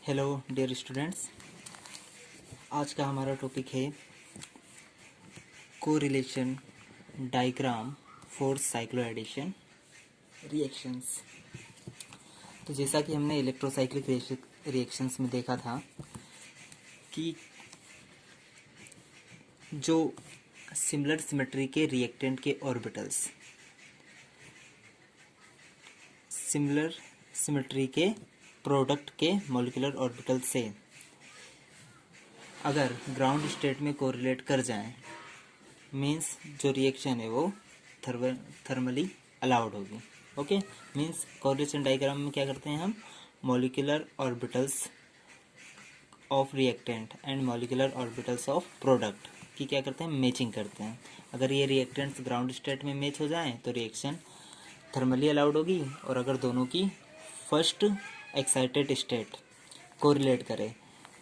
Hello dear students, आज का हमारा टॉपिक है correlation diagram for cycloaddition reactions. तो जैसा कि हमने इलेक्ट्रोसाइक्लिक रिएक्शंस में देखा था कि जो सिमिलर सिमेट्री के रिएक्टेंट के ऑर्बिटल्स सिमिलर सिमेट्री के प्रोडक्ट के मॉलिक्यूलर ऑर्बिटल से अगर ग्राउंड स्टेट में कोरिलेट कर जाएं, मीन्स जो रिएक्शन है वो थर्मली अलाउड होगी। ओके, मीन्स कोरिलेशन डायग्राम में क्या करते हैं हम, molecular orbitals of reactant and molecular orbitals of product की क्या करते हैं, मैचिंग करते हैं। अगर ये रिएक्टेंट्स ग्राउंड स्टेट में मैच हो जाएं तो रिएक्शन थर्मली अलाउड होगी, और अगर दोनों की फर्स्ट एक्साइटेड स्टेट कोरिलेट करे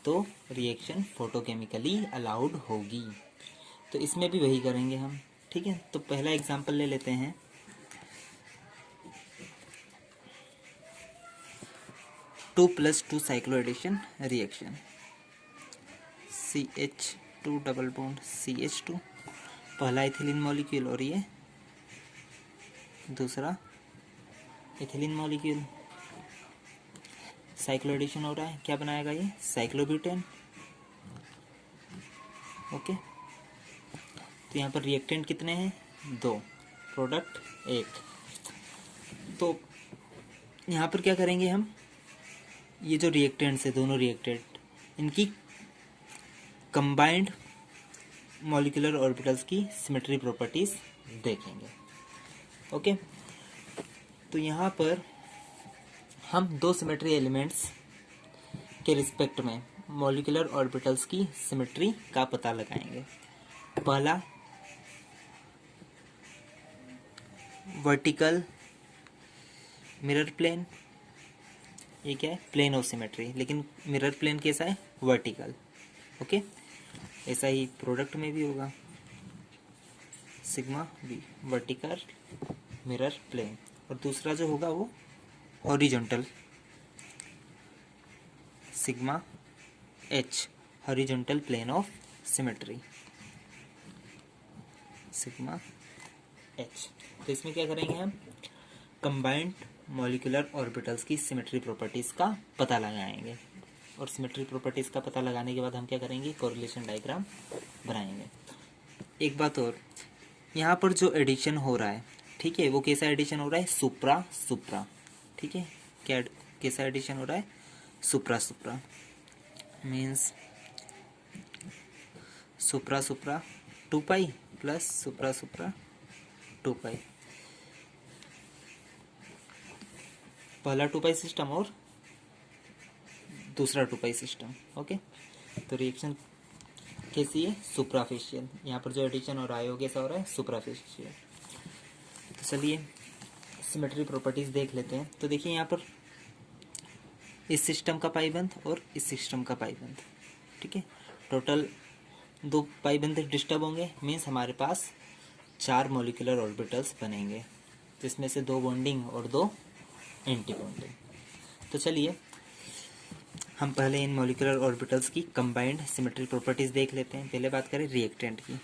तो रिएक्शन फोटोकेमिकली अलाउड होगी। तो इसमें भी वही करेंगे हम। ठीक है, तो पहला एग्जांपल ले लेते हैं। Two plus two cycloaddition reaction, CH2 double bond CH2, पहला इथिलीन मॉलिक्यूल और ये दूसरा इथिलीन मॉलिक्यूल। साइक्लोएडिशन हो रहा है, क्या बनाएगा ये, साइक्लोब्यूटेन। ओके, तो यहाँ पर रिएक्टेंट कितने हैं, 2, प्रोडक्ट 1। तो यहाँ पर क्या करेंगे हम, ये जो रिएक्टेंट्स है, दोनों रिएक्टेंट, इनकी कंबाइंड मॉलिक्यूलर ऑर्बिटल्स की सिमेट्री प्रॉपर्टीज देखेंगे। ओके, तो यहाँ पर हम दो सिमेट्री एलिमेंट्स के रिस्पेक्ट में मॉलिक्यूलर ऑर्बिटल्स की सिमेट्री का पता लगाएंगे। पहला वर्टिकल मिरर प्लेन, ये क्या है, प्लेन ऑफ सिमेट्री, लेकिन मिरर प्लेन कैसा है, वर्टिकल। ओके, ऐसा ही प्रोडक्ट में भी होगा, sigma B vertical mirror plane, और दूसरा जो होगा वो horizontal, sigma H horizontal plane of symmetry, sigma H. तो इसमें क्या करेंगे हम, कंबाइंड मॉलिक्यूलर ऑर्बिटल्स की सिमेट्री प्रॉपर्टीज का पता लगाएंगे, और सिमेट्री प्रॉपर्टीज का पता लगाने के बाद हम क्या करेंगे, कोरिलेशन डायग्राम बनाएंगे। एक बात और, यहाँ पर जो एडिशन हो रहा है, ठीक है, वो कैसा एडिशन हो रहा है, सुप्रा सुप्रा। ठीक है, क्या कैसा एडिशन हो रहा है, सुप्रा सुप्रा, मीन्स सुप्रा सुप्रा 2 पाई प्लस सुप्रा सुप्रा 2 पाई, पहला 2 पाई सिस्टम और दूसरा 2 पाई सिस्टम। ओके, तो रिएक्शन कैसी है, सुप्राफेशियल। यहाँ पर जो एडिशन हो रहा है वो कैसा हो रहा है, सुप्राफेशियल। तो चलिए सिमेट्री प्रॉपर्टीज देख लेते हैं। तो देखिए यहाँ पर इस सिस्टम का पाइबंध और इस सिस्टम का पाइबंध, ठीक है, टोटल 2 पाइबंध डिस्टर्ब होंगे, मीन्स हमारे पास 4 मॉलिक्यूलर ऑर्बिटल्स बनेंगे, जिसमें से 2 बॉन्डिंग और 2 एंटी बॉन्डिंग। तो चलिए हम पहले इन मॉलिक्यूलर ऑर्बिटल्स की कंबाइंड सिमेट्री प्रॉपर्टीज देख लेते हैं। पहले बात करें रिएक्टेंट की,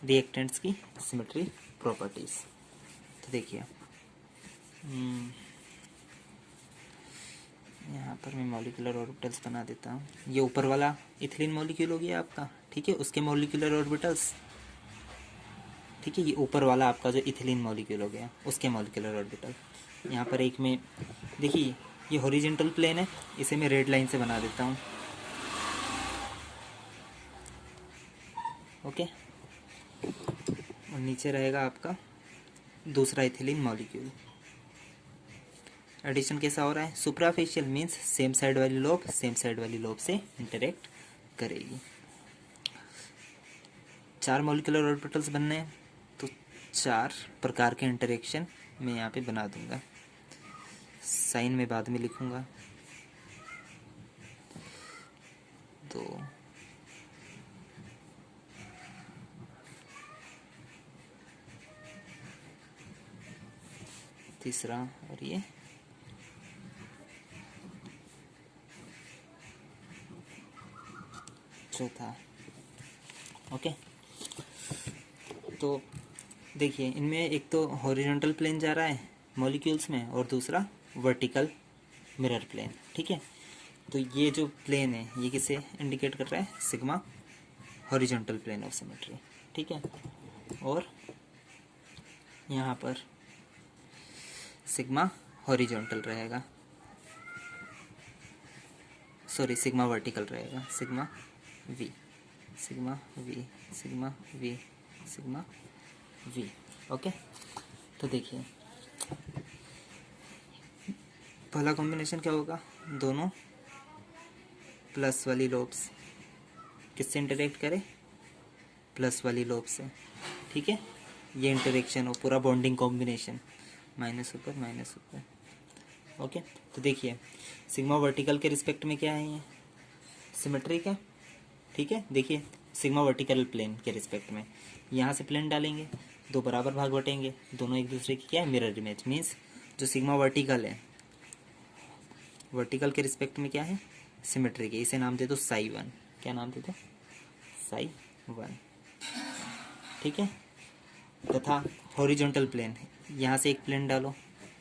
रिएक्टेंट्स की सिमेट्री प्रॉपर्टीज। तो देखिए यहाँ पर मैं मॉलिक्यूलर ऑर्बिटल्स बना देता हूँ। ये ऊपर वाला इथिलीन मॉलिक्यूल हो गया आपका, ठीक है, उसके मॉलिक्यूलर ऑर्बिटल्स, ठीक है, ये ऊपर वाला आपका जो इथिलीन मॉलिक्यूल हो गया उसके मॉलिक्यूलर ऑर्बिटल। यहाँ पर एक में देखिए ये हॉरिजॉन्टल प्लेन है, इसे मैं रेड लाइन से बना देता हूँ। ओके, और नीचे रहेगा आपका दूसरा इथिलीन मॉलिक्यूल। एडिशन कैसा हो रहा है, सुप्राफेशियल, मीन्स सेम साइड वाली लोब सेम साइड वाली लोब से इंटरेक्ट करेगी। 4 मॉलिक्यूलर ऑर्बिटल्स बनने हैं, तो 4 प्रकार के इंटरेक्शन मैं यहाँ पे बना दूंगा, साइन में बाद में लिखूंगा। तो तीसरा और ये चौथा। ओके, तो देखिए इनमें एक तो हॉरिजॉन्टल प्लेन जा रहा है मॉलिक्यूल्स में और दूसरा वर्टिकल मिरर प्लेन। ठीक है, तो ये जो प्लेन है ये किसे इंडिकेट कर रहा है? Sigma horizontal plane of symmetry. ठीक है, और यहाँ पर सिग्मा हॉरिजॉन्टल रहेगा, सॉरी सिग्मा वर्टिकल रहेगा, sigma V, sigma V, sigma V, sigma V. Okay, तो देखिए पहला कॉम्बिनेशन क्या होगा? दोनों प्लस वाली लोब्स किससे इंटरेक्ट करे? प्लस वाली लोब से। ठीक है, ये इंटरेक्शन हो पूरा बॉन्डिंग कॉम्बिनेशन, माइनस ऊपर माइनस ऊपर। ओके, तो देखिए सिग्मा वर्टिकल के रिस्पेक्ट में क्या है? ये सिमेट्रिक है। ठीक है, देखिए सिग्मा वर्टिकल प्लेन के रिस्पेक्ट में यहाँ से प्लेन डालेंगे, दो बराबर भाग बटेंगे, दोनों एक दूसरे की क्या है? Mirror image. मीन्स जो सिग्मा वर्टिकल है, वर्टिकल के रिस्पेक्ट में क्या है? सिमेट्रिक है। इसे नाम दे दो साई वन। क्या नाम दे दो? Psi one. ठीक है, तथा हॉरिजॉन्टल प्लेन, यहाँ से एक प्लेन डालो।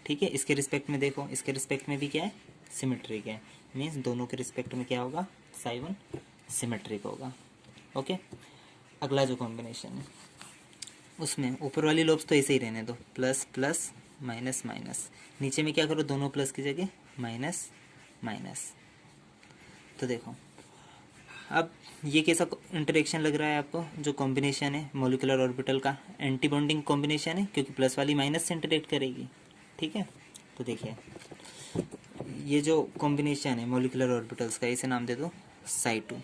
ठीक है, इसके रिस्पेक्ट में देखो, इसके रिस्पेक्ट में भी क्या है? सिमेट्रिक है। मीन्स दोनों के रिस्पेक्ट में क्या होगा? साई वन सिमेट्रिक होगा। ओके, अगला जो कॉम्बिनेशन है उसमें ऊपर वाली लोब्स तो ऐसे ही रहने दो, प्लस प्लस माइनस माइनस। नीचे में क्या करो? दोनों प्लस की जगह माइनस माइनस। तो देखो अब ये कैसा इंटरेक्शन लग रहा है आपको? जो कॉम्बिनेशन है मॉलिक्यूलर ऑर्बिटल का एंटी बॉन्डिंग कॉम्बिनेशन है, क्योंकि प्लस वाली माइनस से इंटरेक्ट करेगी। ठीक है, तो देखिए ये जो कॉम्बिनेशन है मॉलिक्यूलर ऑर्बिटल्स का, इसे नाम दे दो साई टू।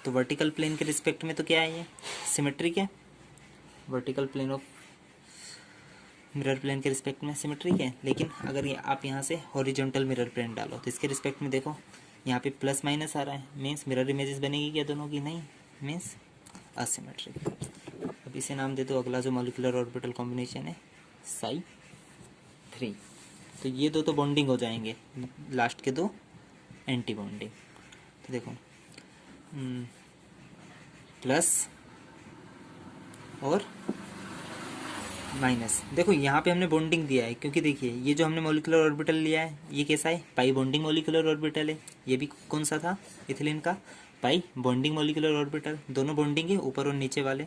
तो वर्टिकल प्लेन के रिस्पेक्ट में तो क्या है? ये सिमेट्रिक है। Vertical plane of mirror plane के रिस्पेक्ट में सिमेट्रिक है। लेकिन अगर ये आप यहाँ से हॉरिजॉन्टल मिरर प्लेन डालो तो इसके रिस्पेक्ट में देखो यहाँ पे प्लस माइनस आ रहा है। मीन्स मिरर इमेजेस बनेगी क्या दोनों की? नहीं, मीन्स असिमेट्रिक। अब इसे नाम दे दो, अगला जो मॉलिक्यूलर ऑर्बिटल कॉम्बिनेशन है साई थ्री। तो ये दो तो बॉन्डिंग हो जाएंगे, लास्ट के दो एंटी बॉन्डिंग। तो देखो प्लस और माइनस। देखो यहाँ पे हमने बॉन्डिंग दिया है, क्योंकि देखिए ये जो हमने मॉलिक्यूलर ऑर्बिटल लिया है ये कैसा है? पाई बॉन्डिंग मॉलिक्यूलर ऑर्बिटल है। ये भी कौन सा था? इथिलीन का पाई बॉन्डिंग मॉलिक्यूलर ऑर्बिटल। दोनों बॉन्डिंग है, ऊपर और नीचे वाले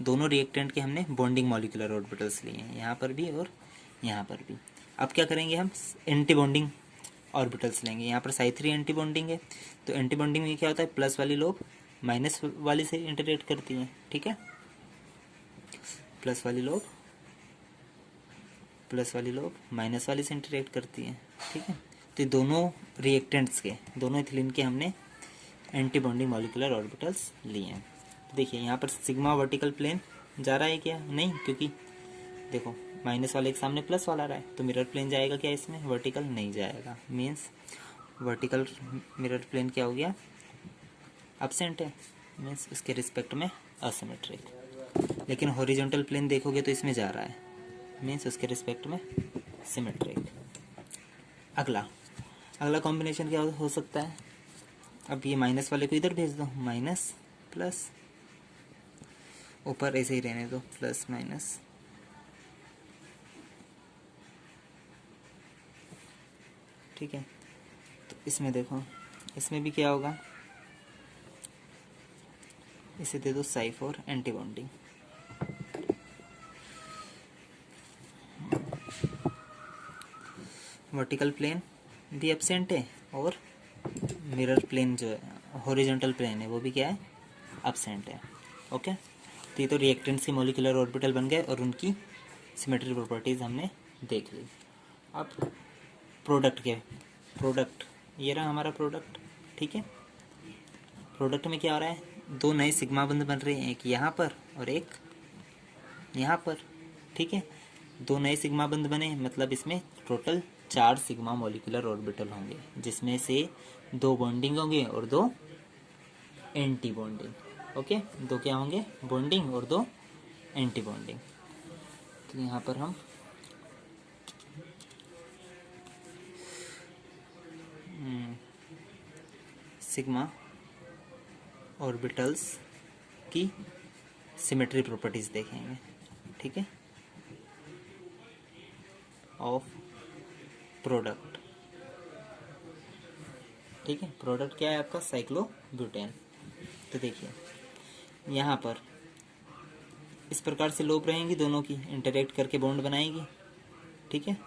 दोनों रिएक्टेंट के हमने बॉन्डिंग मॉलिक्यूलर ऑर्बिटल्स लिए हैं, यहाँ पर भी और यहाँ पर भी। अब क्या करेंगे? हम एंटी बॉन्डिंग ऑर्बिटल्स लेंगे। यहाँ पर साई थ्री एंटी बॉन्डिंग है, तो एंटी बॉन्डिंग में क्या होता है? प्लस वाली लोब माइनस वाली से इंटरेक्ट करती है। ठीक है, प्लस वाली लोब माइनस वाली से इंटरेक्ट करती है। ठीक है, तो दोनों रिएक्टेंट्स के, दोनों इथिलीन के हमने एंटी बॉन्डिंग मॉलिक्यूलर ऑर्बिटल्स लिए हैं। तो देखिए यहाँ पर सिग्मा वर्टिकल प्लेन जा रहा है क्या? नहीं, क्योंकि देखो माइनस वाले के सामने प्लस वाला रहा है, तो मिरर प्लेन जाएगा क्या इसमें? वर्टिकल नहीं जाएगा। मीन्स वर्टिकल मिरर प्लेन क्या हो गया? एब्सेंट है। मीन्स इसके रिस्पेक्ट में असिमेट्रिक। लेकिन हॉरिजॉन्टल प्लेन देखोगे तो इसमें जा रहा है, मीन्स उसके रिस्पेक्ट में सिमेट्रिक। अगला कॉम्बिनेशन क्या हो सकता है? अब ये माइनस वाले को इधर भेज दो, माइनस प्लस, ऊपर ऐसे ही रहने दो, प्लस माइनस। ठीक है, तो इसमें देखो, इसमें भी क्या होगा? इसे दे दो psi four anti bonding. Vertical plane भी एब्सेंट है और मिरर प्लेन जो है हॉरिजॉन्टल प्लेन है वो भी क्या है? एब्सेंट है। ओके, तो ये तो रिएक्टेंट्स की मॉलिक्यूलर ऑर्बिटल बन गए और उनकी सिमेट्री प्रॉपर्टीज हमने देख ली। अब प्रोडक्ट ये रहा हमारा प्रोडक्ट। ठीक है, प्रोडक्ट में क्या हो रहा है? दो नए सिग्मा बंध बन रहे हैं, एक यहाँ पर और एक यहाँ पर। ठीक है, दो नए सिग्मा बंध बने, मतलब इसमें टोटल 4 सिग्मा मॉलिक्यूलर ऑर्बिटल होंगे, जिसमें से 2 बॉन्डिंग होंगे और 2 एंटी बॉन्डिंग। ओके, 2 क्या होंगे? बॉन्डिंग और 2 एंटी बॉन्डिंग। तो यहाँ पर हम सिग्मा ऑर्बिटल्स की सिमेट्री प्रॉपर्टीज देखेंगे, ठीक है, ऑफ प्रोडक्ट। ठीक है, प्रोडक्ट क्या है आपका, साइक्लोब्यूटेन। तो देखिए यहाँ पर इस प्रकार से लोब रहेंगी, दोनों की इंटरेक्ट करके बॉन्ड बनाएगी, ठीक है,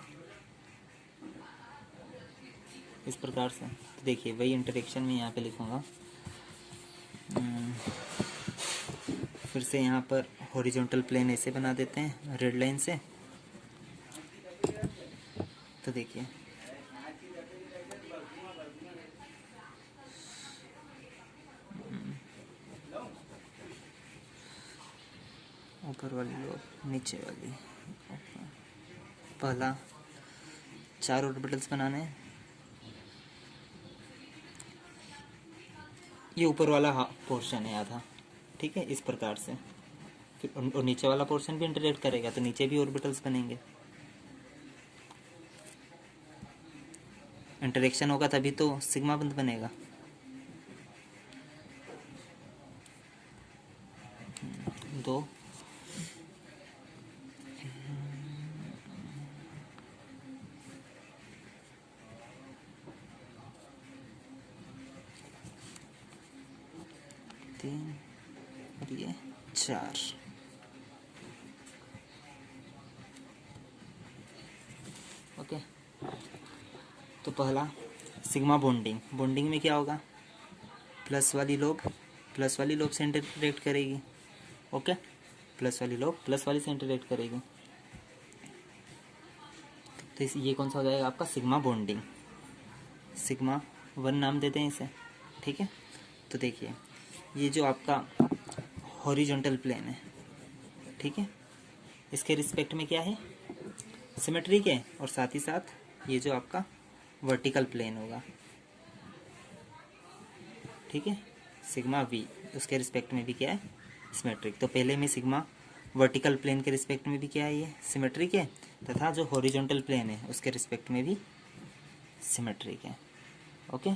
इस प्रकार से। तो देखिए वही इंटरेक्शन में यहाँ पे लिखूँगा। फिर से यहाँ पर हॉरिजॉन्टल प्लेन ऐसे बना देते हैं रेड लाइन से। तो देखिए ऊपर वाली लोब, नीचे वाली, पहला 4 ऑर्बिटल्स बनाने हैं। ये ऊपर वाला पोर्शन है आधा, ठीक है, इस प्रकार से। फिर और नीचे वाला पोर्शन भी इंटरेक्ट करेगा, तो नीचे भी ऑर्बिटल्स बनेंगे। इंटरेक्शन होगा तभी तो सिग्मा बंद बनेगा। दो तीन और ये 4। ओके, तो पहला सिग्मा बॉन्डिंग। बॉन्डिंग में क्या होगा, प्लस वाली लोब से इंटरेक्ट करेगी। ओके, प्लस वाली लोब प्लस वाली से इंटरेक्ट करेगी। तो ये कौन सा हो जाएगा आपका, सिग्मा बॉन्डिंग। सिग्मा 1 नाम देते हैं इसे, ठीक है। तो देखिए ये जो आपका हॉरिजॉन्टल प्लेन है, ठीक है, इसके रिस्पेक्ट में क्या है, सिमेट्रिक है। और साथ ही साथ ये जो आपका वर्टिकल प्लेन होगा, ठीक है, सिग्मा वी, उसके रिस्पेक्ट में भी क्या है, सिमेट्रिक। तो पहले में सिग्मा वर्टिकल प्लेन के रिस्पेक्ट में भी क्या है, ये सिमेट्रिक है, तथा जो हॉरिजॉन्टल प्लेन है उसके रिस्पेक्ट में भी सिमेट्रिक है। ओके,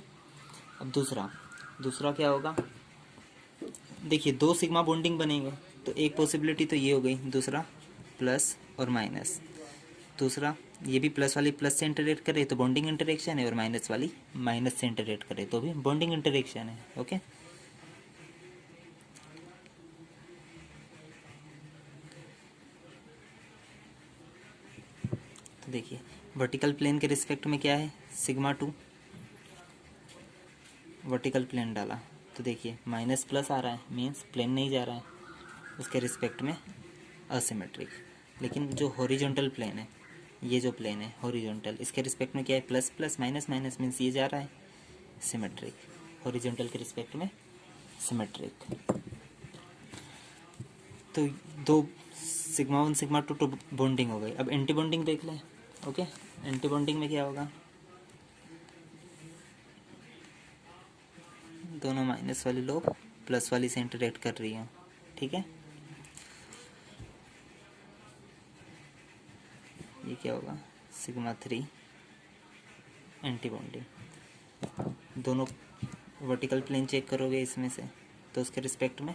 अब दूसरा क्या होगा, देखिए 2 सिग्मा बॉन्डिंग बनेंगे, तो एक पॉसिबिलिटी तो ये हो गई, दूसरा प्लस और माइनस। दूसरा ये भी प्लस वाली प्लस से इंटरेक्ट करे तो बॉन्डिंग इंटरेक्शन है, और माइनस वाली माइनस से इंटरेक्ट करे तो भी बॉन्डिंग इंटरेक्शन है। ओके, तो देखिए वर्टिकल प्लेन के रिस्पेक्ट में क्या है, सिग्मा 2 वर्टिकल प्लेन डाला, तो देखिए माइनस प्लस आ रहा है, मीन्स प्लेन नहीं जा रहा है, उसके रिस्पेक्ट में असिमेट्रिक। लेकिन जो हॉरिजॉन्टल प्लेन है, ये जो प्लेन है हॉरिजॉन्टल, इसके रिस्पेक्ट में क्या है, plus plus minus minus, means ये जा रहा है सिमेट्रिक। हॉरिजॉन्टल के रिस्पेक्ट में सिमेट्रिक। तो 2 सिग्मा 1 सिग्मा 2 तो बॉन्डिंग हो गई। अब एंटी बॉन्डिंग देख लें। ओके, एंटी बॉन्डिंग में क्या होगा, दोनों माइनस वाली लोग प्लस वाली से इंटरेक्ट कर रही हैं, ठीक है। ये क्या होगा, सिग्मा 3 एंटी बॉन्डिंग। दोनों वर्टिकल प्लेन चेक करोगे इसमें से, तो उसके रिस्पेक्ट में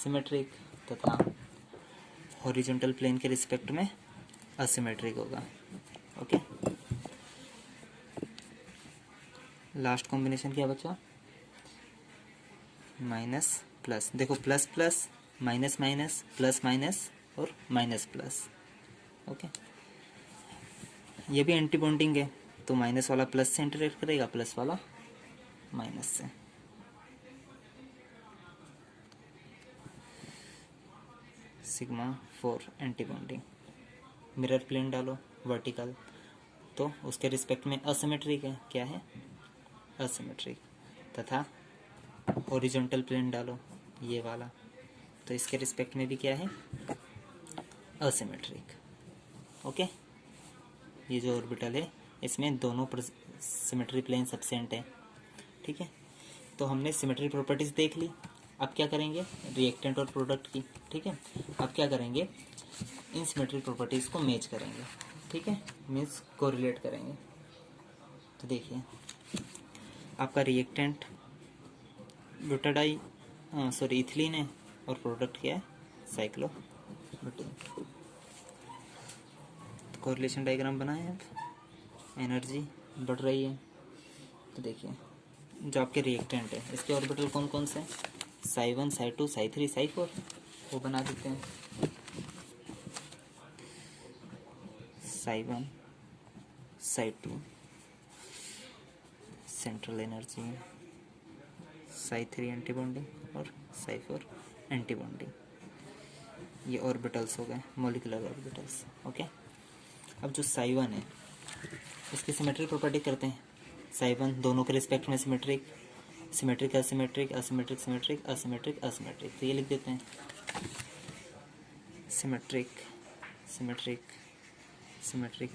सिमेट्रिक, तथा हॉरिजॉन्टल प्लेन के रिस्पेक्ट में असिमेट्रिक होगा। ओके, लास्ट कॉम्बिनेशन क्या बचा, माइनस प्लस। देखो plus plus minus minus plus minus और माइनस प्लस। ओके, ये भी एंटी बॉन्डिंग है, तो माइनस वाला प्लस से इंटरेक्ट करेगा, प्लस वाला माइनस से। Sigma 4 anti bonding. Mirror plane डालो वर्टिकल, तो उसके रिस्पेक्ट में असिमेट्रिक है, क्या है, असिमेट्रिक। तथा हॉरिजॉन्टल प्लेन डालो ये वाला, तो इसके रिस्पेक्ट में भी क्या है, असिमेट्रिक। ओके, ये जो ऑर्बिटल है इसमें दोनों सिमेट्री प्लेन सबसेंट है, ठीक है। तो हमने सिमेट्री प्रॉपर्टीज देख ली। अब क्या करेंगे, रिएक्टेंट और प्रोडक्ट की, ठीक है। अब क्या करेंगे, इन सिमेट्री प्रॉपर्टीज को मैच करेंगे, ठीक है, मीन्स कोरिलेट करेंगे। तो देखिए आपका रिएक्टेंट ब्यूटाडाई सॉरी इथिलीन है और प्रोडक्ट क्या है साइक्लो ब्यूटेन। तो कोरिलेशन डायग्राम बनाए अब, एनर्जी बढ़ रही है। तो देखिए जो आपके रिएक्टेंट है इसके ऑर्बिटल कौन कौन से हैं, psi1 psi2 psi3 psi4, वो बना देते हैं। psi1 psi2 central energy, psi3 anti bonding और psi4 एंटी बॉन्डिंग। ये ऑर्बिटल्स हो गए, मॉलिक्यूलर ऑर्बिटल्स। ओके, अब जो psi1 है इसकी सिमेट्रिक प्रॉपर्टी करते हैं। psi1 दोनों के रिस्पेक्ट में symmetric, symmetric asymmetric, asymmetric symmetric, asymmetric asymmetric. तो ये लिख देते हैं symmetric symmetric symmetric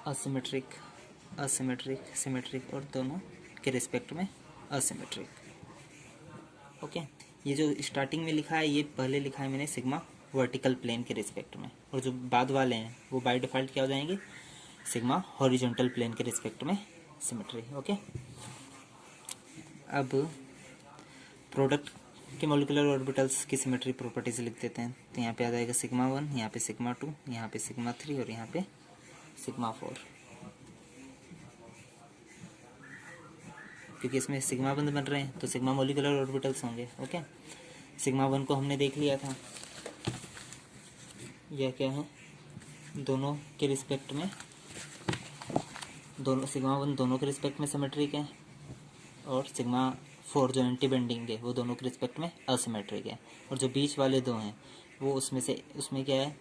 asymmetric asymmetric symmetric और दोनों के रिस्पेक्ट में असिमेट्रिक। ओके, ये जो स्टार्टिंग में लिखा है ये पहले लिखा है मैंने सिग्मा वर्टिकल प्लेन के रिस्पेक्ट में, और जो बाद वाले हैं वो बाय डिफ़ॉल्ट क्या हो जाएंगे, सिग्मा हॉरिजॉन्टल प्लेन के रिस्पेक्ट में सिमेट्री। ओके, अब प्रोडक्ट के मॉलिक्यूलर ऑर्बिटल्स की सिमेट्री प्रॉपर्टीज लिख देते हैं। तो यहाँ पे आ जाएगा सिग्मा 1, यहाँ पे सिग्मा 2, यहाँ पे सिग्मा 3 और यहाँ पे सिग्मा 4, क्योंकि इसमें सिग्मा बंद बन रहे हैं तो सिग्मा मॉलिक्यूलर ऑर्बिटल्स होंगे। ओके, सिग्मा 1 को हमने देख लिया था, यह क्या है, दोनों के रिस्पेक्ट में, दोनों सिग्मा 1 दोनों के रिस्पेक्ट में सिमेट्रिक है, और सिग्मा 4 जो एंटी बेंडिंग है वो दोनों के रिस्पेक्ट में असिमेट्रिक है, और जो बीच वाले दो हैं वो उसमें क्या है,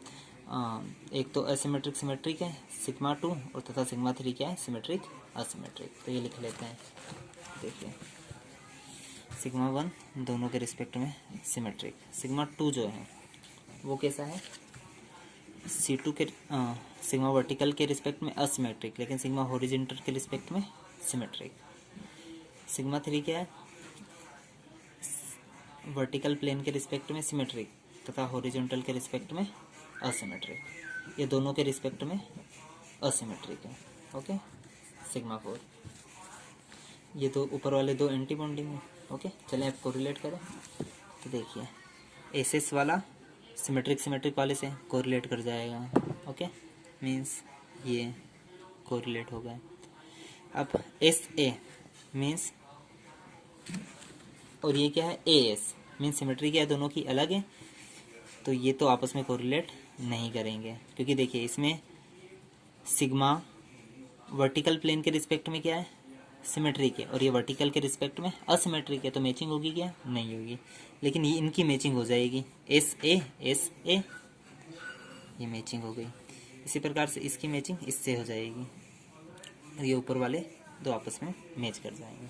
एक तो असिमेट्रिक सिमेट्रिक है सिग्मा 2 और तथा सिग्मा 3 क्या है, सिमेट्रिक असिमेट्रिक। तो ये लिख लेते हैं। देखिए सिग्मा 1 दोनों के रिस्पेक्ट में सिमेट्रिक, सिग्मा 2 जो है वो कैसा है, C2 के सिग्मा वर्टिकल के रिस्पेक्ट में असिमेट्रिक, लेकिन सिग्मा हॉरिजॉन्टल के रिस्पेक्ट में सिमेट्रिक। सिग्मा 3 क्या है, वर्टिकल प्लेन के रिस्पेक्ट में सिमेट्रिक तथा हॉरिजॉन्टल के रिस्पेक्ट में असिमेट्रिक। ये दोनों के रिस्पेक्ट में असिमेट्रिक है। ओके, सिग्मा 4, ये दो ऊपर वाले दो एंटी बॉन्डिंग है। ओके, चलें आप कोरिलेट करें। तो देखिए एसएस वाला सिमेट्रिक सिमेट्रिक वाले से कोरिलेट कर जाएगा। ओके, मीन्स ये कोरिलेट हो गया। अब एस ए मीन्स, और ये क्या है, ए एस मीन्स सिमेट्री क्या है, दोनों की अलग है, तो ये तो आपस में कोरिलेट नहीं करेंगे, क्योंकि देखिए इसमें सिग्मा वर्टिकल प्लेन के रिस्पेक्ट में क्या है, सिमेट्रिक है, और ये वर्टिकल के रिस्पेक्ट में असिमेट्रिक है, तो मैचिंग होगी क्या, नहीं होगी। लेकिन ये इनकी मैचिंग हो जाएगी, एस ए, ये मैचिंग हो गई। इसी प्रकार से इसकी मैचिंग इससे हो जाएगी, और ये ऊपर वाले दो आपस में मैच कर जाएंगे।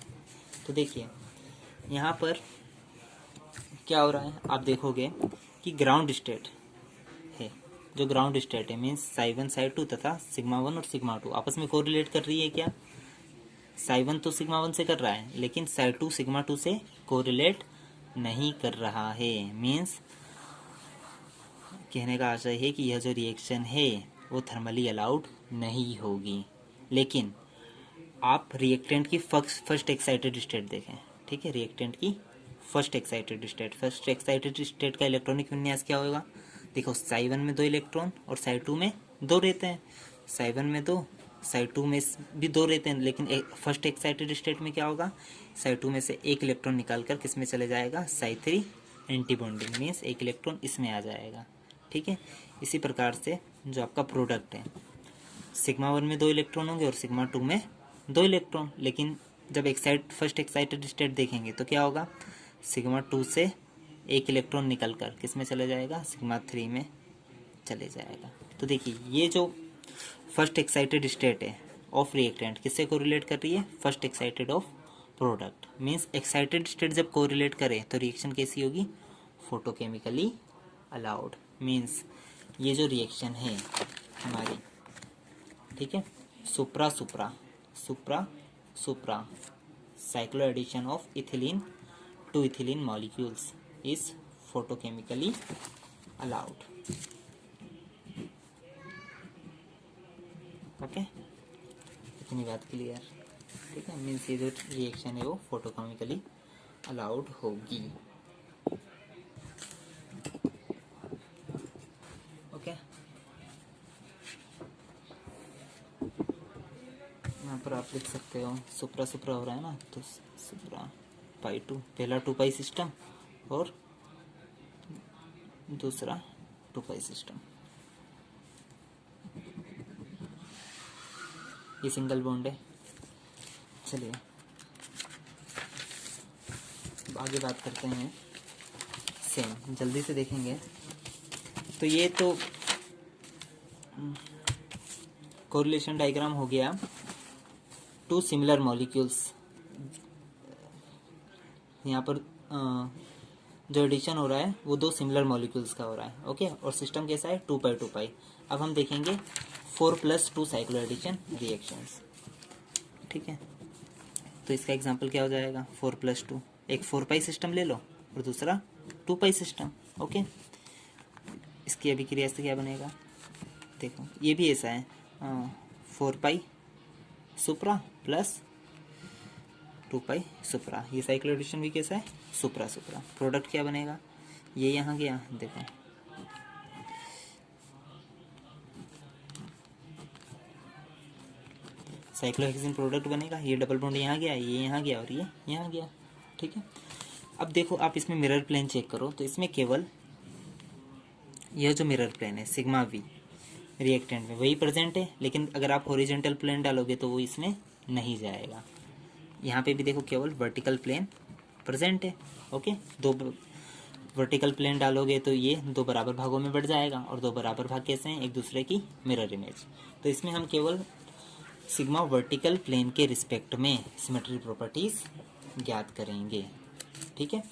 तो देखिए यहाँ पर क्या हो रहा है, आप देखोगे कि ग्राउंड स्टेट है, जो ग्राउंड स्टेट है मीन्स psi1 psi2 तथा सिग्मा 1 और सिग्मा 2 आपस में कोरिलेट कर रही है क्या, psi1 तो सिग्मा 1 से कर रहा है, लेकिन psi2 सिग्मा 2 से कोरिलेट नहीं कर रहा है। मीन्स कहने का आशय है कि यह जो रिएक्शन है वो थर्मली अलाउड नहीं होगी। लेकिन आप रिएक्टेंट की फर्स्ट एक्साइटेड स्टेट देखें, ठीक है, रिएक्टेंट की फर्स्ट एक्साइटेड स्टेट का इलेक्ट्रॉनिक विन्यास क्या होगा, देखो psi1 में 2 इलेक्ट्रॉन और psi2 में 2 रहते हैं, psi1 में 2 psi2 में भी 2 रहते हैं, लेकिन फर्स्ट एक्साइटेड स्टेट में क्या होगा, psi2 में से 1 इलेक्ट्रॉन निकाल कर किस में चले जाएगा, psi3 anti bonding means 1 electron इसमें आ जाएगा। ठीक है, इसी प्रकार से जो आपका प्रोडक्ट है सिग्मा 1 में 2 इलेक्ट्रॉन होंगे और सिग्मा 2 में 2 इलेक्ट्रॉन, लेकिन जब फर्स्ट एक्साइटेड स्टेट देखेंगे तो क्या होगा, सिग्मा 2 से 1 इलेक्ट्रॉन निकल कर किस में चले जाएगा, सिग्मा 3 में चले जाएगा। तो देखिए ये जो फर्स्ट एक्साइटेड स्टेट है ऑफ रिएक्टेंट किससे कोरिलेट कर रही है, first excited of product. Means excited state जब कोरिलेट करे तो रिएक्शन कैसी होगी, फोटोकेमिकली अलाउड। मीन्स ये जो रिएक्शन है हमारी, ठीक है, supra supra supra supra cyclo addition of ethylene to ethylene molecules is photochemically allowed. Okay, इतनी बात क्लियर, ठीक है। मीन्स ये जो रिएक्शन है वो फोटोकेमिकली अलाउड होगी। ओके, यहाँ पर आप लिख सकते हो सुप्रा सुप्रा हो रहा है ना, तो सुप्रा पाई टू, पहला 2 पाई सिस्टम और दूसरा 2 पाई सिस्टम। ये सिंगल बॉन्ड है। चलिए आगे बात करते हैं, सेम जल्दी से देखेंगे। तो ये तो कोरिलेशन डायग्राम हो गया टू सिमिलर मॉलिक्यूल्स। यहाँ पर जो एडिशन हो रहा है वो 2 सिमिलर मॉलिक्यूल्स का हो रहा है। ओके, और सिस्टम कैसा है 2 पाई 2 पाई। अब हम देखेंगे 4+2 साइक्लो एडिशन रिएक्शंस। ठीक है, तो इसका एग्जांपल क्या हो जाएगा 4+2, एक 4 पाई सिस्टम ले लो और दूसरा 2 पाई सिस्टम। ओके, इसकी अभिक्रिया से क्या बनेगा, देखो ये भी ऐसा है 4 पाई सुप्रा प्लस 2 पाई सुप्रा। ये साइक्लो एडिशन भी कैसा है सुप्रा सुप्रा। प्रोडक्ट क्या बनेगा, ये यहाँ गया, देखो साइक्लोहेक्सेन प्रोडक्ट बनेगा। ये डबल बॉन्ड यहाँ गया, ये यहाँ गया और ये यहाँ गया। ठीक है, अब देखो आप इसमें मिरर प्लेन चेक करो तो इसमें केवल यह जो मिरर प्लेन है सिग्मा वी रिएक्टेंट में वही प्रेजेंट है, लेकिन अगर आप हॉरिजॉन्टल प्लेन डालोगे तो वो इसमें नहीं जाएगा। यहाँ पे भी देखो केवल वर्टिकल प्लेन प्रेजेंट है। ओके, 2 वर्टिकल प्लेन डालोगे तो ये 2 बराबर भागों में बढ़ जाएगा, और 2 बराबर भाग कैसे हैं, एक दूसरे की मिरर इमेज। तो इसमें हम केवल सिग्मा वर्टिकल प्लेन के रिस्पेक्ट में सिमेट्री प्रॉपर्टीज ज्ञात करेंगे। ठीक है,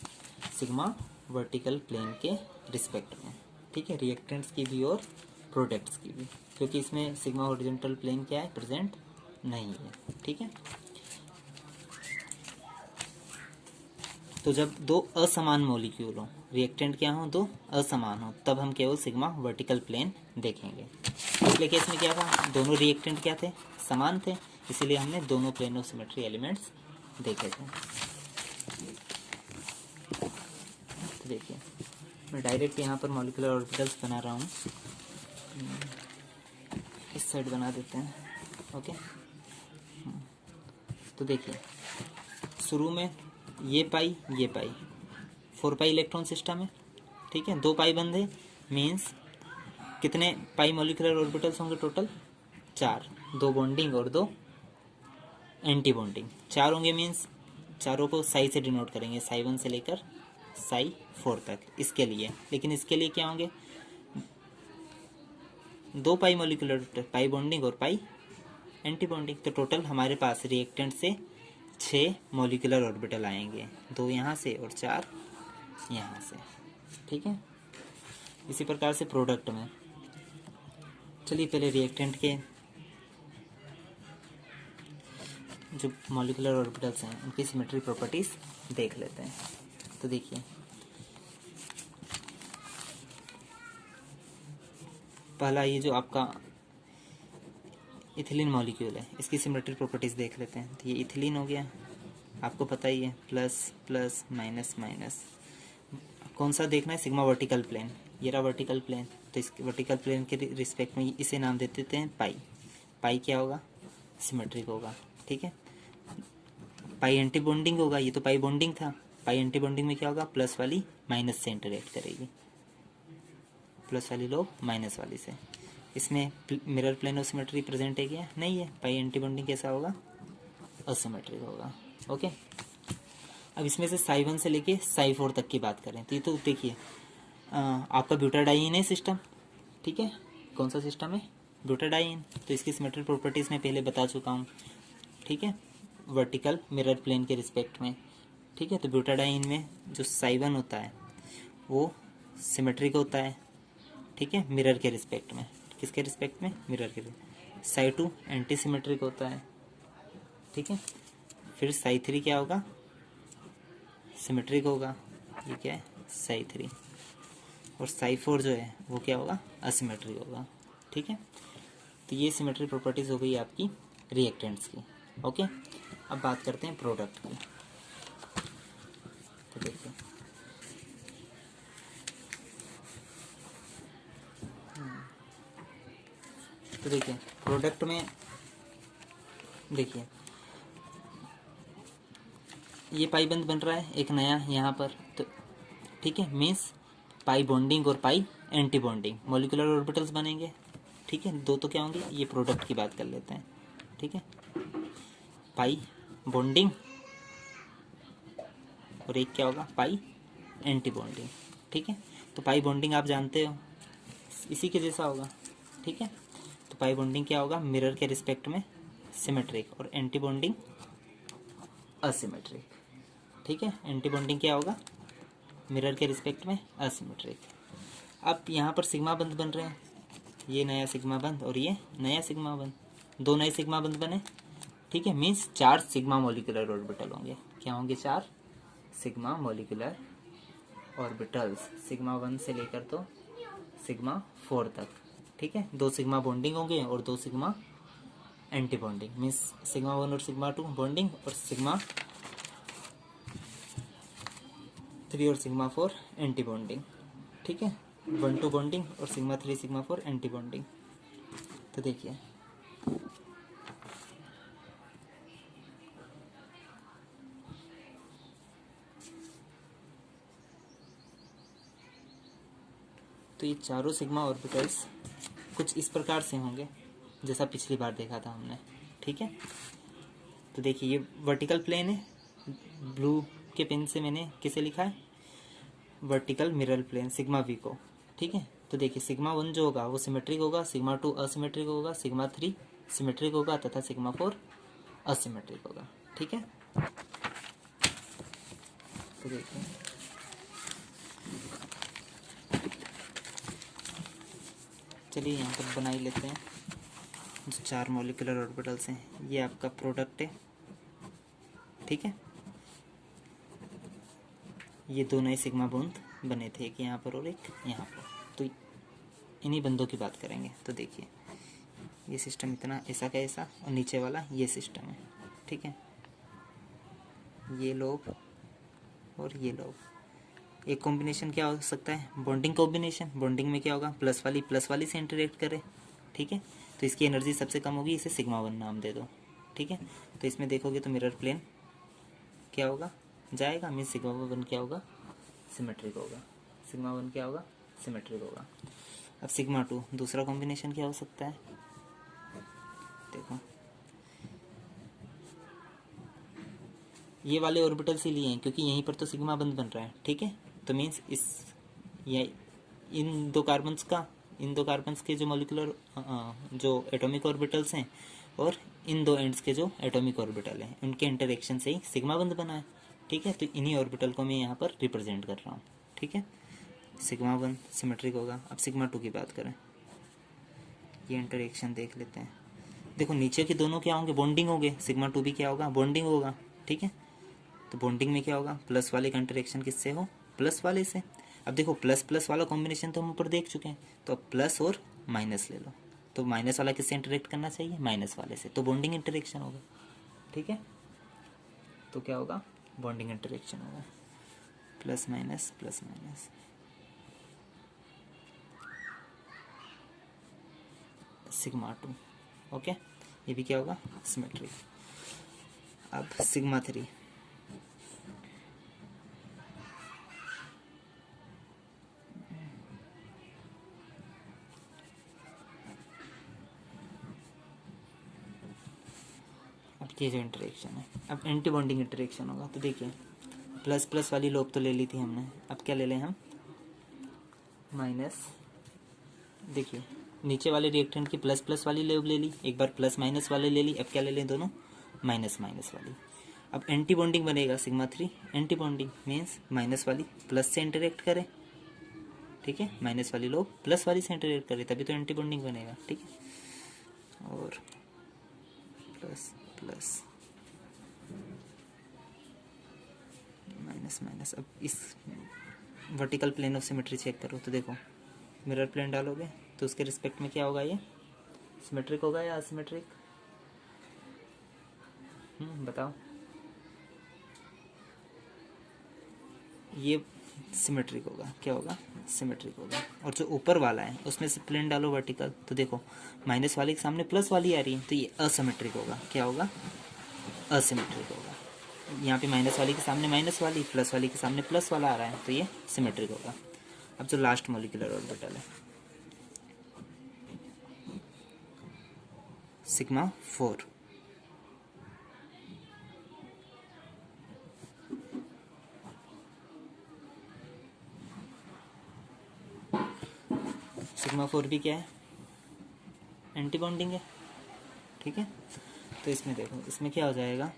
सिग्मा वर्टिकल प्लेन के रिस्पेक्ट में। ठीक है, रिएक्टेंट्स की भी और प्रोडक्ट्स की भी, क्योंकि इसमें सिग्मा हॉरिजॉन्टल प्लेन क्या है प्रेजेंट नहीं है। ठीक है, तो जब 2 असमान मॉलिक्यूल हो, रिएक्टेंट क्या हो 2 असमान हो, तब हम केवल सिग्मा वर्टिकल प्लेन देखेंगे। पिछले केस में क्या था, दोनों रिएक्टेंट क्या थे समान थे, इसीलिए हमने दोनों प्लेन ऑफ सिमेट्री एलिमेंट्स देखे थे। तो देखिए मैं डायरेक्ट यहाँ पर मॉलिक्यूलर ऑर्बिटल्स बना रहा हूँ, इस साइड बना देते हैं। ओके, तो देखिए शुरू में ये पाई 4 पाई इलेक्ट्रॉन सिस्टम है। ठीक है, 2 पाई बंद है, मीन्स कितने पाई मॉलिक्यूलर ऑर्बिटल्स होंगे टोटल 4, 2 बॉन्डिंग और 2 एंटी बॉन्डिंग, 4 होंगे। मीन्स चारों को साई से डिनोट करेंगे, साई 1 से लेकर साई 4 तक इसके लिए। लेकिन इसके लिए क्या होंगे 2 पाई मॉलिक्यूलर ऑर्बिटल, पाई बॉन्डिंग और पाई एंटी बॉन्डिंग। तो टोटल हमारे पास रिएक्टेंट से 6 मॉलिक्यूलर ऑर्बिटल आएंगे, 2 यहाँ से और 4 यहाँ से। ठीक है, इसी प्रकार से प्रोडक्ट में, चलिए पहले रिएक्टेंट के जो मॉलिक्यूलर ऑर्बिटल्स हैं उनकी सिमेट्री प्रॉपर्टीज देख लेते हैं। तो देखिए पहला ये जो आपका इथिलीन मॉलिक्यूल है इसकी सिमेट्री प्रॉपर्टीज देख लेते हैं। तो ये इथिलीन हो गया, आपको पता ही है प्लस प्लस माइनस माइनस। कौन सा देखना है सिग्मा वर्टिकल प्लेन, ये रहा वर्टिकल प्लेन। तो इस वर्टिकल प्लेन के रिस्पेक्ट में इसे नाम दे देते हैं पाई। पाई क्या होगा सिमेट्रिक होगा। ठीक है, पाई एंटी बॉन्डिंग होगा, ये तो पाई बॉन्डिंग था। पाई एंटी बॉन्डिंग में क्या होगा प्लस वाली माइनस से इंटरेक्ट करेगी, प्लस वाली लोग माइनस वाली से। इसमें mirror plane of symmetry present है क्या, नहीं है। पाई एंटी बॉन्डिंग कैसा होगा असिमेट्रिक होगा। ओके, अब इसमें से साई 1 से लेके साई 4 तक की बात करें तो ये तो देखिए आपका ब्यूटाडाइन है सिस्टम। ठीक है, कौन सा सिस्टम है ब्यूटाडाइन। तो इसकी सिमेट्री प्रॉपर्टीज मैं पहले बता चुका हूँ। ठीक है, वर्टिकल मिरर प्लेन के रिस्पेक्ट में। ठीक है, तो ब्यूटाडाइन में जो साई 1 होता है वो सिमेट्रिक होता है। ठीक है, मिरर के रिस्पेक्ट में, किसके रिस्पेक्ट में मिरर के। साई 2 एंटी सिमेट्रिक होता है। ठीक है, फिर साई 3 क्या होगा सिमेट्रिक होगा, ये क्या है साई 3। और साई 4 जो है वो क्या होगा असिमेट्रिक होगा। ठीक है, तो ये सिमेट्री प्रॉपर्टीज हो गई आपकी रिएक्टेंट्स की। ओके, अब बात करते हैं प्रोडक्ट की। देखिए तो देखिए प्रोडक्ट में देखिए ये पाई बंद बन रहा है एक नया यहाँ पर, तो ठीक है, मीन्स पाई बॉन्डिंग और पाई एंटी बॉन्डिंग मॉलिक्यूलर ऑर्बिटल्स बनेंगे। ठीक है, दो तो क्या होंगे, ये प्रोडक्ट की बात कर लेते हैं। ठीक है, पाई बॉन्डिंग और एक क्या होगा, पाई एंटी बॉन्डिंग। ठीक है, तो पाई बॉन्डिंग आप जानते हो इसी के जैसा होगा। ठीक है, तो पाई बॉन्डिंग क्या होगा, मिरर के रिस्पेक्ट में सिमेट्रिक, और एंटी बॉन्डिंग असिमेट्रिक। ठीक है, एंटी बॉन्डिंग क्या होगा, मिरर के रिस्पेक्ट में असिमेट्रिक। अब यहाँ पर सिग्मा बंद बन रहे हैं, ये नया सिग्मा बंद और ये नया सिग्मा बंद, दो नए सिग्मा बंद बने। ठीक है, मीन्स 4 सिग्मा मॉलिक्यूलर ऑर्बिटल होंगे। क्या होंगे, 4 सिग्मा मॉलिक्यूलर ऑर्बिटल्स, सिग्मा 1 से लेकर तो सिग्मा 4 तक। ठीक है, 2 सिग्मा बॉन्डिंग होंगे और 2 sigma anti bonding, means sigma 1 और सिग्मा 2 बॉन्डिंग, और सिग्मा 3 और सिग्मा 4 एंटी बॉन्डिंग। ठीक है, 1 2 बॉन्डिंग और सिग्मा 3 सिग्मा 4 एंटी बॉन्डिंग। तो देखिए तो ये चारों सिग्मा ऑर्बिटल्स कुछ इस प्रकार से होंगे जैसा पिछली बार देखा था हमने। ठीक है, तो देखिए ये वर्टिकल प्लेन है, ब्लू के पेन से मैंने किसे लिखा है, vertical mirror plane sigma V को। ठीक है, तो देखिए सिग्मा 1 जो होगा वो सिमेट्रिक होगा, सिग्मा 2 असिमेट्रिक होगा, सिग्मा 3 सिमेट्रिक होगा तथा सिग्मा 4 असिमेट्रिक होगा। ठीक है, तो देखिए चलिए यहाँ पर बना ही लेते हैं। जो 4 मॉलिक्यूलर ऑर्बिटल्स हैं, ये आपका प्रोडक्ट है। ठीक है, ये 2 नए सिग्मा बॉन्ड बने थे, एक यहाँ पर और एक यहाँ पर, तो इन्हीं बंदों की बात करेंगे। तो देखिए ये सिस्टम इतना ऐसा का ऐसा, और नीचे वाला ये सिस्टम है। ठीक है, ये लोग और ये लोग, एक कॉम्बिनेशन क्या हो सकता है, बॉन्डिंग कॉम्बिनेशन। बॉन्डिंग में क्या होगा, प्लस वाली से इंटरेक्ट करे। ठीक है, तो इसकी एनर्जी सबसे कम होगी, इसे सिग्मा 1 नाम दे दो। ठीक है, तो इसमें देखोगे तो मिरर प्लेन क्या होगा, जाएगा, मीन सिग्मा 1 क्या होगा, सिमेट्रिक होगा। सिग्मा 1 क्या होगा, सिमेट्रिक होगा। अब सिग्मा 2 दूसरा कॉम्बिनेशन क्या हो सकता है, देखो ये वाले ऑर्बिटल्स ही लिए हैं क्योंकि यहीं पर तो सिग्मा बंद बन रहा है। ठीक है, तो मीन्स इस ये इन दो कार्बन्स के जो मॉलिक्यूलर जो एटॉमिक ऑर्बिटल्स हैं और इन दो एंड्स के जो एटॉमिक ऑर्बिटल हैं, उनके इंटरेक्शन से ही सिग्मा बंद बना है। ठीक है, तो इन्हीं ऑर्बिटल को मैं यहाँ पर रिप्रेजेंट कर रहा हूँ। ठीक है, सिग्मा 1 सिमेट्रिक होगा। अब सिग्मा 2 की बात करें, ये इंटरेक्शन देख लेते हैं। देखो नीचे के दोनों क्या होंगे, बॉन्डिंग होंगे, सिग्मा 2 भी क्या होगा, बॉन्डिंग होगा। ठीक है, तो बॉन्डिंग में क्या होगा, प्लस वाले का इंटरेक्शन किससे हो, प्लस वाले से। अब देखो प्लस प्लस वाला कॉम्बिनेशन तो हम ऊपर देख चुके हैं, तो अब प्लस और माइनस ले लो, तो माइनस वाला किससे इंटरेक्ट करना चाहिए, माइनस वाले से, तो बॉन्डिंग इंटरेक्शन होगा। ठीक है, तो क्या होगा, बॉन्डिंग इंटरेक्शन होगा, plus minus plus minus. Sigma 2 okay, ये भी क्या होगा, सिमेट्रिक। अब सिग्मा 3, अब ये जो इंटरेक्शन है, अब एंटी बॉन्डिंग इंटरेक्शन होगा। तो देखिए प्लस प्लस वाली लोब तो ले ली थी हमने, अब क्या ले लें हम, माइनस। देखिए नीचे वाले रिएक्टेंट की प्लस प्लस वाली लोब ले ली, एक बार प्लस माइनस वाले ले ली, अब क्या ले लें, दोनों माइनस माइनस वाली। अब एंटी बॉन्डिंग बनेगा sigma 3, anti bonding means minus वाली प्लस से इंटरेक्ट करे। ठीक है, माइनस वाली लोग प्लस वाली से इंटरेक्ट करे तभी तो एंटी बॉन्डिंग बनेगा। ठीक है, और प्लस प्लस माइनस माइनस। अब इस vertical plane of symmetry check करो, तो देखो मिरर प्लेन डालोगे तो उसके रिस्पेक्ट में क्या होगा, ये सिमेट्रिक होगा या असिमेट्रिक, बताओ। ये सिमेट्रिक होगा, क्या होगा, सिमेट्रिक होगा। और जो ऊपर वाला है उसमें से प्लेन डालो वर्टिकल, तो देखो माइनस वाले के सामने प्लस वाली आ रही है, तो ये असिमेट्रिक होगा, क्या होगा, असिमेट्रिक होगा। यहाँ पे माइनस वाली के सामने माइनस वाली, प्लस वाली के सामने प्लस वाला आ रहा है, तो ये सिमेट्रिक होगा। अब जो लास्ट मॉलिक्यूलर ऑर्बिटल है सिग्मा 4, सिग्मा 4 भी क्या है, एंटी बॉन्डिंग है, ठीक है। तो इसमें देखो, इसमें क्या हो जाएगा,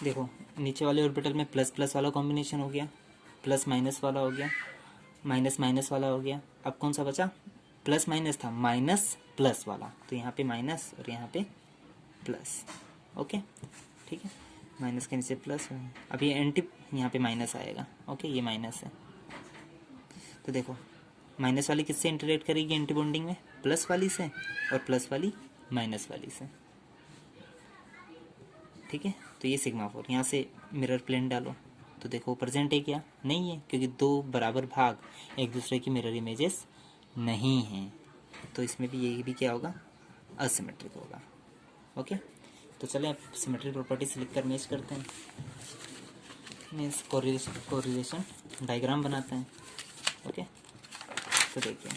देखो नीचे वाले ऑर्बिटल में प्लस प्लस वाला कॉम्बिनेशन हो गया, प्लस माइनस वाला हो गया, माइनस माइनस वाला हो गया। अब कौन सा बचा, प्लस माइनस था, माइनस प्लस वाला, तो यहाँ पे माइनस और यहाँ पे प्लस, ओके, ठीक है। माइनस के नीचे प्लस, अब ये एंटी, यहाँ पे माइनस आएगा, ओके, ये माइनस है। तो देखो माइनस वाली किससे इंटरेक्ट करेगी एंटी बॉन्डिंग में, प्लस वाली से, और प्लस वाली माइनस वाली से, ठीक है। तो ये सिग्मा 4, यहाँ से मिरर प्लेन डालो, तो देखो प्रेजेंट है क्या, नहीं है, क्योंकि दो बराबर भाग एक दूसरे की मिरर इमेजेस नहीं हैं, तो इसमें भी ये भी क्या होगा, असिमेट्रिक होगा, ओके। तो चलें अब सिमेट्रिक प्रॉपर्टीज लिख कर मैच करते हैं, मीन्स कोरिलेशन डायग्राम बनाते हैं, ओके। तो देखिए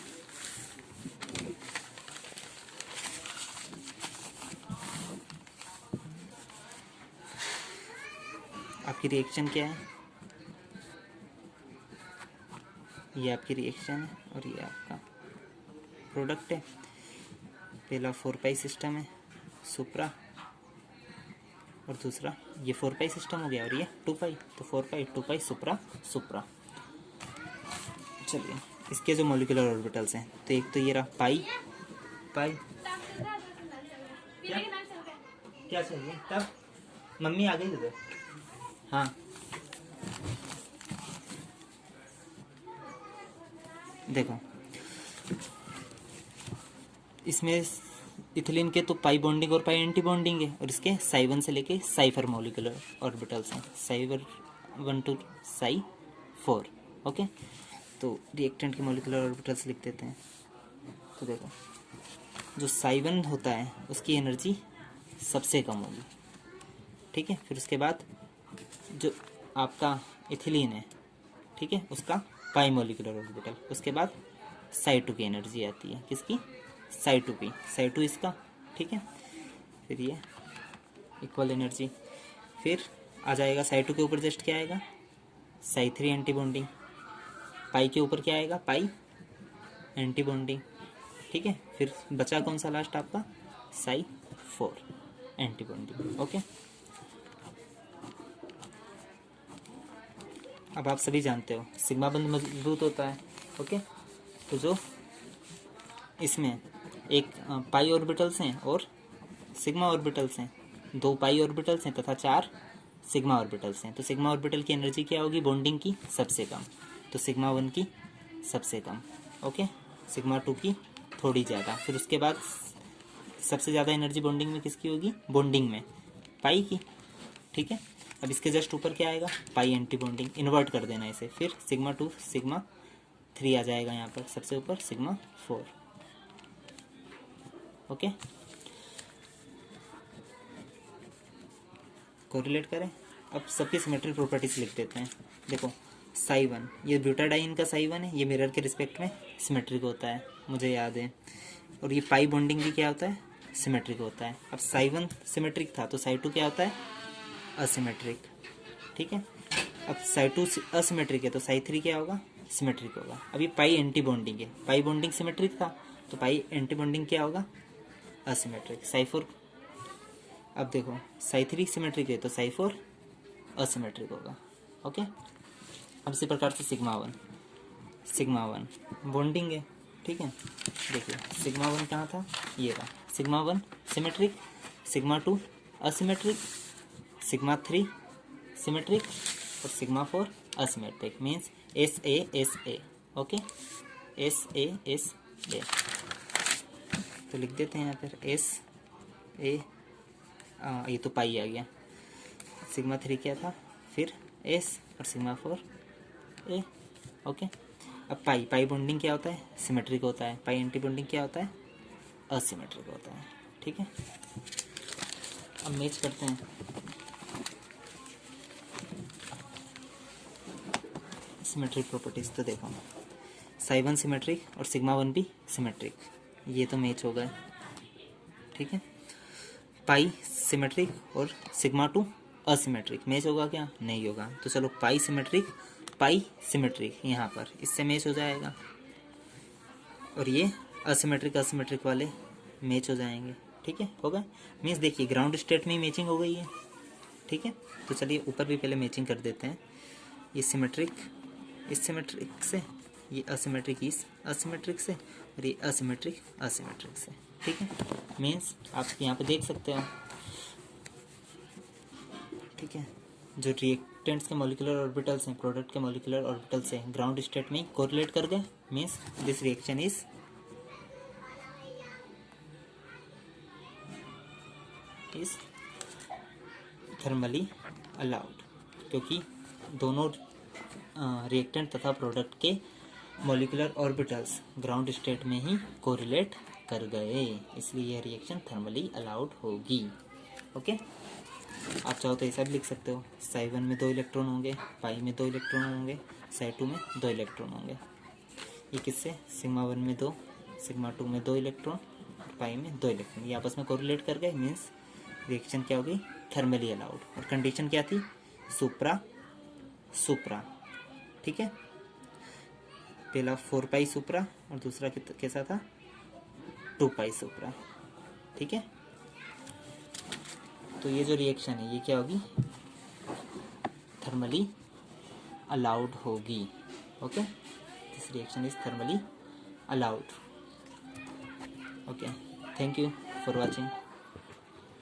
आपकी रिएक्शन क्या है, ये आपकी रिएक्शन है और ये आपका प्रोडक्ट है। पहला 4 पाई सिस्टम है, सुप्रा, और दूसरा ये 4 पाई सिस्टम हो गया, और ये 2 पाई, तो 4 पाई 2 पाई सुप्रा सुप्रा। चलिए इसके जो मॉलिक्यूलर ऑर्बिटल्स हैं, तो एक तो ये रहा पाई पाई, क्या चाहिए तब, मम्मी आ गई उधर, हाँ देखो इसमें इथिलीन के तो पाई बॉन्डिंग और पाई एंटी बॉन्डिंग है, और इसके साई 1 से लेके साई 4 मॉलिक्यूलर ऑर्बिटल्स हैं, साई 1 टू साई 4, ओके। तो रिएक्टेंट के मॉलिक्यूलर ऑर्बिटल्स लिख देते हैं। तो देखो जो साई 1 होता है उसकी एनर्जी सबसे कम होगी, ठीक है। फिर उसके बाद जो आपका इथिलीन है, ठीक है, उसका पाई मॉलिक्यूलर ऑर्बिटल, उसके बाद साई 2 की एनर्जी आती है, किसकी, साई 2 की, साई 2 इसका, ठीक है। फिर ये इक्वल एनर्जी, फिर आ जाएगा साई 2 के ऊपर जस्ट क्या आएगा, साई 3 एंटी बॉन्डिंग, पाई के ऊपर क्या आएगा, पाई एंटी बॉन्डिंग, ठीक है। फिर बचा कौन सा लास्ट आपका, साई 4 एंटी बॉन्डिंग, ओके। अब आप सभी जानते हो सिग्मा बंध मजबूत होता है, ओके। तो जो इसमें एक पाई ऑर्बिटल्स हैं और सिग्मा ऑर्बिटल्स हैं, 2 पाई ऑर्बिटल्स हैं तथा 4 सिग्मा ऑर्बिटल्स हैं, तो सिग्मा ऑर्बिटल की एनर्जी क्या होगी बॉन्डिंग की, सबसे कम, तो सिग्मा 1 की सबसे कम, ओके, सिग्मा 2 की थोड़ी ज़्यादा, फिर उसके बाद सबसे ज़्यादा एनर्जी बॉन्डिंग में किसकी होगी, बॉन्डिंग में पाई की, ठीक है। अब इसके जस्ट ऊपर क्या आएगा, पाई एंटी बॉन्डिंग, इन्वर्ट कर देना इसे, फिर सिग्मा 2 सिग्मा 3 आ जाएगा यहाँ पर, सबसे ऊपर सिग्मा 4, ओके। कोरिलेट करें, अब सबकी सिमेट्रिक प्रॉपर्टीज लिख देते हैं। देखो साई 1, ये ब्यूटाडाइन का साई 1 है, ये मिरर के रिस्पेक्ट में सिमेट्रिक होता है, मुझे याद है, और ये पाई बॉन्डिंग भी क्या होता है, सिमेट्रिक होता है। अब साई 1 सिमेट्रिक था, तो साई 2 क्या होता है, असिमेट्रिक, ठीक है। अब साई 2 असिमेट्रिक है, तो साई 3 क्या होगा, सिमेट्रिक होगा। अब ये पाई एंटी बॉन्डिंग है, पाई बॉन्डिंग सिमेट्रिक था, तो पाई एंटी बॉन्डिंग क्या होगा, असिमेट्रिक, साई 4। अब देखो साई 3 सिमेट्रिक है, तो साई 4 असिमेट्रिक होगा, ओके। अब इसी प्रकार से सिग्मा 1 बॉन्डिंग है, ठीक है। देखिए सिग्मा 1 कहाँ था, ये रहा, sigma 1 symmetric, sigma 2 asymmetric, sigma 3 symmetric, और sigma 4 asymmetric, means SA okay, SA। तो लिख देते हैं यहाँ पर SA, ये तो पाई आ गया, सिग्मा 3 क्या था, फिर एस और सिग्मा 4 ए। ओके, अब पाई बॉन्डिंग क्या होता है, सिमेट्रिक होता है। पाई एंटी बॉन्डिंग क्या होता है, असिमेट्रिक होता है। ठीक है, अब मैच करते हैं। सिमेट्रिक प्रॉपर्टीज तो देखो, साई 1 सिमेट्रिक और सिग्मा 1 भी सिमेट्रिक, ये तो मैच हो गए। ठीक है, पाई सिमेट्रिक और सिग्मा 2 असिमेट्रिक, मैच होगा क्या, नहीं होगा। तो चलो पाई सिमेट्रिक यहाँ पर इससे मैच हो जाएगा, और ये असिमेट्रिक वाले मैच हो जाएंगे। ठीक है, होगा। मीन्स देखिए ग्राउंड स्टेट में ही मैचिंग हो गई है। ठीक है, तो चलिए ऊपर भी पहले मैचिंग कर देते हैं। ये सिमेट्रिक इस सिमेट्रिक से, ये असिमेट्रिक इस असिमेट्रिक से, और ये असिमेट्रिक से। ठीक है, मीन्स आप यहाँ पे देख सकते हो। ठीक है, जो रिएक्टेंट्स के मॉलिक्यूलर ऑर्बिटल्स हैं प्रोडक्ट के मॉलिक्यूलर ऑर्बिटल से ग्राउंड स्टेट में कोरिलेट कर गए, means this reaction is thermally allowed, क्योंकि दोनों रिएक्टेंट तथा प्रोडक्ट के मॉलिक्यूलर ऑर्बिटल्स ग्राउंड स्टेट में ही कोरिलेट कर गए, इसलिए यह रिएक्शन थर्मली अलाउड होगी। ओके, आप चाहो तो ऐसा भी लिख सकते हो, साई 1 में 2 इलेक्ट्रॉन होंगे, पाई में 2 इलेक्ट्रॉन होंगे, साई 2 में 2 इलेक्ट्रॉन होंगे। ये किससे, सिग्मा 1 में 2, सिग्मा 2 में 2 इलेक्ट्रॉन, पाई में 2 इलेक्ट्रॉन, ये आपस में कोरिलेट कर गए, मीन्स रिएक्शन क्या होगी, थर्मली अलाउड। और कंडीशन क्या थी, सुप्रा। ठीक है, पहला 4 पाई सुप्रा और दूसरा कैसा था, 2 पाई सुप्रा। ठीक है, तो ये जो रिएक्शन है ये क्या होगी, थर्मली अलाउड होगी। Okay, this reaction is thermally allowed. Okay, thank you for watching.